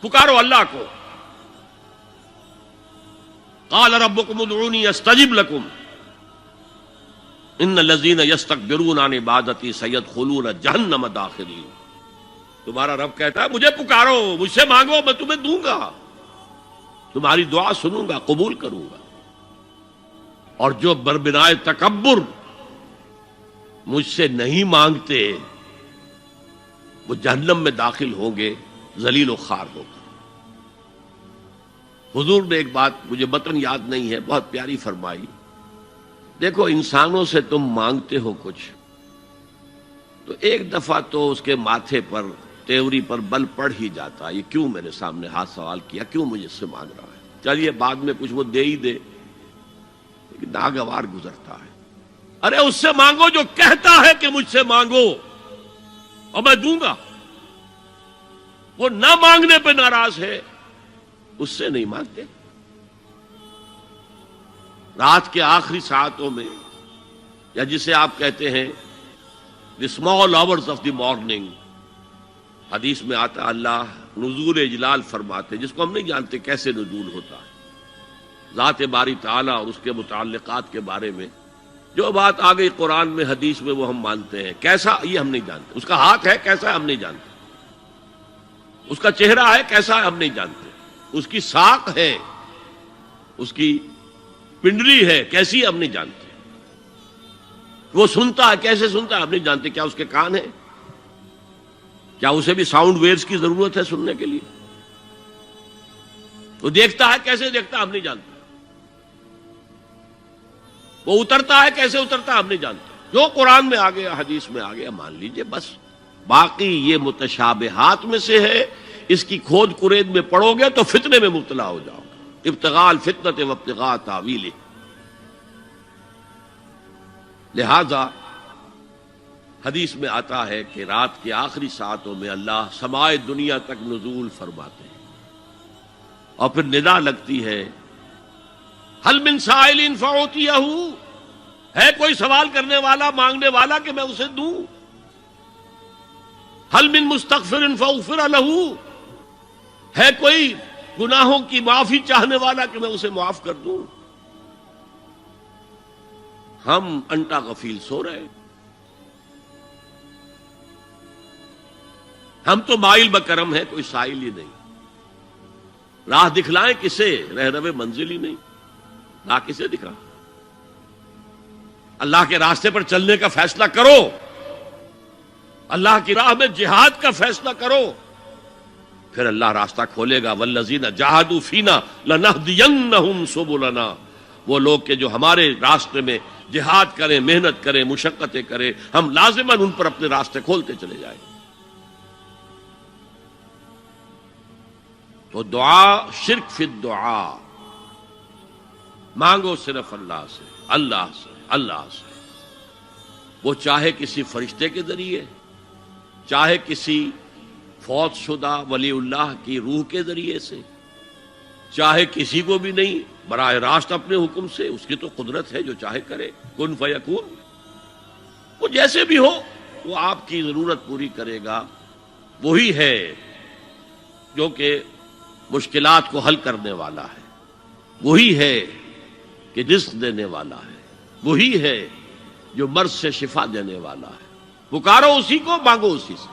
پکارو اللہ کو. قال ربکم ادعونی استجب لکم ان الذین یستکبرون عن عبادتی سیدخلون جہنم داخرین. تمہارا رب کہتا ہے مجھے پکارو، مجھ سے مانگو، میں تمہیں دوں گا، تمہاری دعا سنوں گا، قبول کروں گا. اور جو بربنائے تکبر مجھ سے نہیں مانگتے وہ جہنم میں داخل ہوں گے ذلیل و خوار ہو کر. حضور نے ایک بات مجھے متن یاد نہیں ہے بہت پیاری فرمائی. دیکھو انسانوں سے تم مانگتے ہو کچھ تو ایک دفعہ تو اس کے ماتھے پر تیوری پر بل پڑ ہی جاتا ہے، یہ کیوں میرے سامنے ہاتھ سوال کیا، کیوں مجھے اس سے مانگ رہا ہے، چلیے بعد میں کچھ وہ دے ہی دے، لیکن ناگوار گزرتا ہے. ارے اس سے مانگو جو کہتا ہے کہ مجھ سے مانگو اور میں دوں گا. وہ نہ مانگنے پہ ناراض ہے، اس سے نہیں مانگتے. رات کے آخری ساعتوں میں یا جسے آپ کہتے ہیں the small hours of the morning, حدیث میں آتا اللہ نزول اجلال فرماتے، جس کو ہم نہیں جانتے کیسے نزول ہوتا ہے. ذات باری تعالیٰ اور اس کے متعلقات کے بارے میں جو بات آ گئی قرآن میں حدیث میں وہ ہم مانتے ہیں. کیسا یہ ہم نہیں جانتے، اس کا ہاتھ ہے کیسا ہے ہم نہیں جانتے، اس کا چہرہ ہے کیسا ہے ہم نہیں جانتے، اس کی ساق ہے، اس کی پنڈلی ہے کیسی ہم نہیں جانتے، وہ سنتا ہے کیسے سنتا ہے ہم نہیں جانتے، کیا اس کے کان ہیں، کیا اسے بھی ساؤنڈ ویوز کی ضرورت ہے سننے کے لیے، وہ دیکھتا ہے کیسے دیکھتا ہے ہم نہیں جانتے، وہ اترتا ہے کیسے اترتا ہے ہم نہیں جانتے. جو قرآن میں آ گیا حدیث میں آ گیا مان لیجئے بس. باقی یہ متشابہات میں سے ہے، اس کی کھود کرید میں پڑو گے تو فتنے میں مبتلا ہو جاؤ گے. ابتغاء الفتنۃ وابتغاء تاویلہ. لہذا حدیث میں آتا ہے کہ رات کے آخری ساعتوں میں اللہ سمائے دنیا تک نزول فرماتے ہیں اور پھر ندا لگتی ہے حل من سائل فاعطیہ، ہے کوئی سوال کرنے والا مانگنے والا کہ میں اسے دوں. حل من مستغفر فاغفر لہ، ہے کوئی گناہوں کی معافی چاہنے والا کہ میں اسے معاف کر دوں. ہم انٹا غفیل سو رہے، ہم تو مائل بکرم ہے، کوئی سائل ہی نہیں. راہ دکھلائیں کسے، رہنما منزل ہی نہیں، راہ کسے دکھا. اللہ کے راستے پر چلنے کا فیصلہ کرو، اللہ کی راہ میں جہاد کا فیصلہ کرو، پھر اللہ راستہ کھولے گا. والذین جاہدوا فینا لنہدینہم سبلنا. وہ لوگ کہ جو ہمارے راستے میں جہاد کریں، محنت کریں، مشقتیں کریں، ہم لازماً ان پر اپنے راستے کھولتے چلے جائیں. تو دعا شرک فی الدعا، مانگو صرف اللہ سے، اللہ سے، اللہ سے. وہ چاہے کسی فرشتے کے ذریعے، چاہے کسی فوت شدہ ولی اللہ کی روح کے ذریعے سے، چاہے کسی کو بھی نہیں، براہ راست اپنے حکم سے. اس کی تو قدرت ہے جو چاہے کرے، کن فیکون. وہ جیسے بھی ہو وہ آپ کی ضرورت پوری کرے گا. وہی ہے جو کہ مشکلات کو حل کرنے والا ہے، وہی ہے کہ رزق دینے والا ہے، وہی ہے جو مرض سے شفا دینے والا ہے. پکارو اسی کو، مانگو اسی سے.